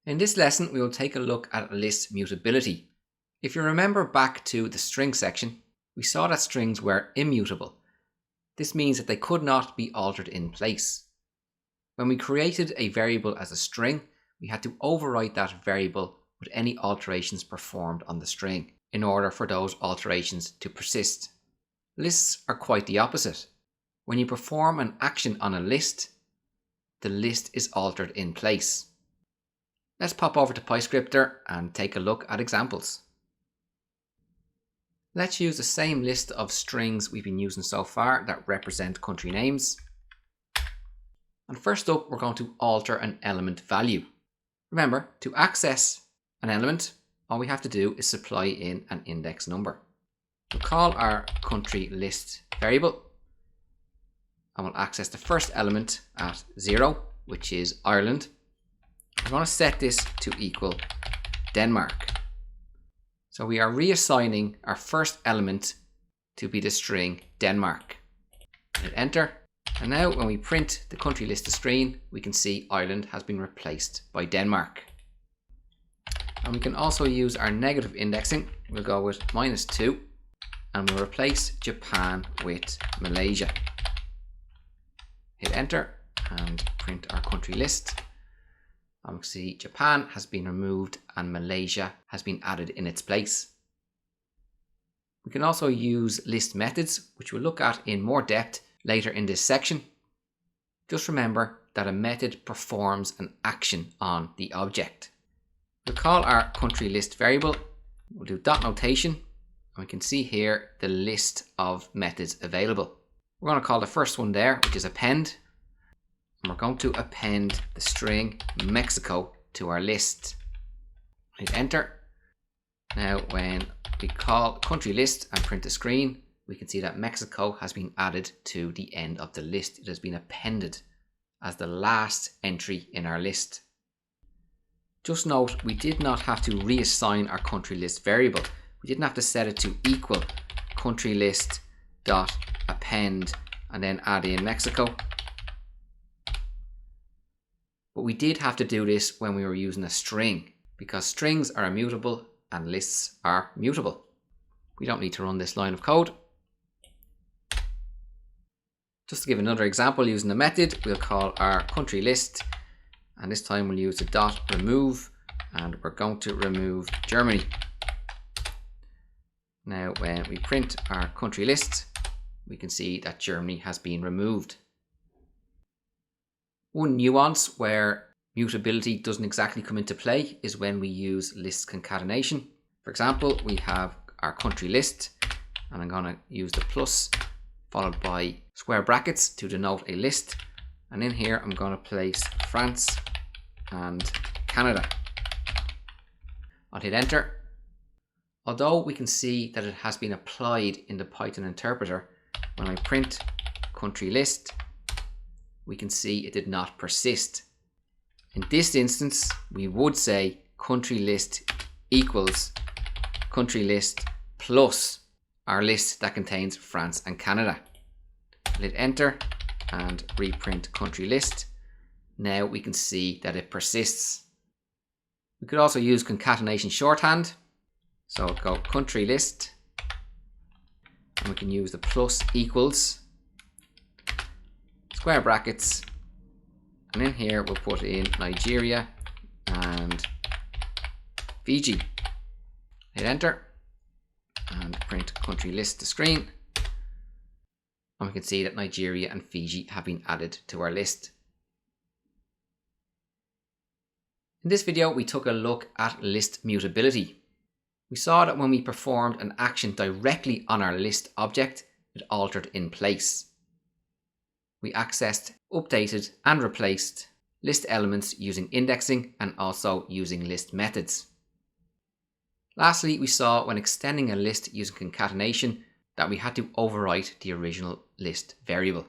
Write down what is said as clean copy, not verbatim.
In this lesson, we will take a look at list mutability. If you remember back to the string section, we saw that strings were immutable. This means that they could not be altered in place. When we created a variable as a string, we had to overwrite that variable with any alterations performed on the string in order for those alterations to persist. Lists are quite the opposite. When you perform an action on a list, the list is altered in place. Let's pop over to PyScripter and take a look at examples. Let's use the same list of strings we've been using so far that represent country names. And first up, we're going to alter an element value. Remember, to access an element, all we have to do is supply in an index number. We'll call our country list variable, and we'll access the first element at 0, which is Ireland. I'm going to set this to equal Denmark. So we are reassigning our first element to be the string Denmark. Hit enter. And now when we print the country list to screen, we can see Ireland has been replaced by Denmark. And we can also use our negative indexing. We'll go with -2 and we'll replace Japan with Malaysia. Hit enter and print our country list. And we can see Japan has been removed and Malaysia has been added in its place. We can also use list methods, which we'll look at in more depth later in this section. Just remember that a method performs an action on the object. We'll call our country list variable. We'll do dot notation, and we can see here the list of methods available. We're going to call the first one there, which is append. And we're going to append the string Mexico to our list. Hit enter. Now when we call country list and print the screen, we can see that Mexico has been added to the end of the list. It has been appended as the last entry in our list. Just note, we did not have to reassign our country list variable. We didn't have to set it to equal country list dot append and then add in Mexico. But we did have to do this when we were using a string, because strings are immutable and lists are mutable. We don't need to run this line of code. Just to give another example using a method, we'll call our country list, and this time we'll use the dot remove, and we're going to remove Germany. Now when we print our country list, we can see that Germany has been removed. One nuance where mutability doesn't exactly come into play is when we use list concatenation. For example, we have our country list, and I'm going to use the plus followed by square brackets to denote a list, and in here I'm going to place France and Canada. I'll hit enter. Although we can see that it has been applied in the Python interpreter, when I print country list, we can see it did not persist. In this instance, we would say country list equals country list plus our list that contains France and Canada. Hit enter and reprint country list. Now we can see that it persists. We could also use concatenation shorthand. So go country list, and we can use the plus equals, square brackets, and in here we'll put in Nigeria and Fiji. Hit enter and print country list to screen, and we can see that Nigeria and Fiji have been added to our list. In this video we took a look at list mutability. We saw that when we performed an action directly on our list object, it altered in place. We accessed, updated and replaced list elements using indexing and also using list methods. Lastly, we saw when extending a list using concatenation that we had to overwrite the original list variable.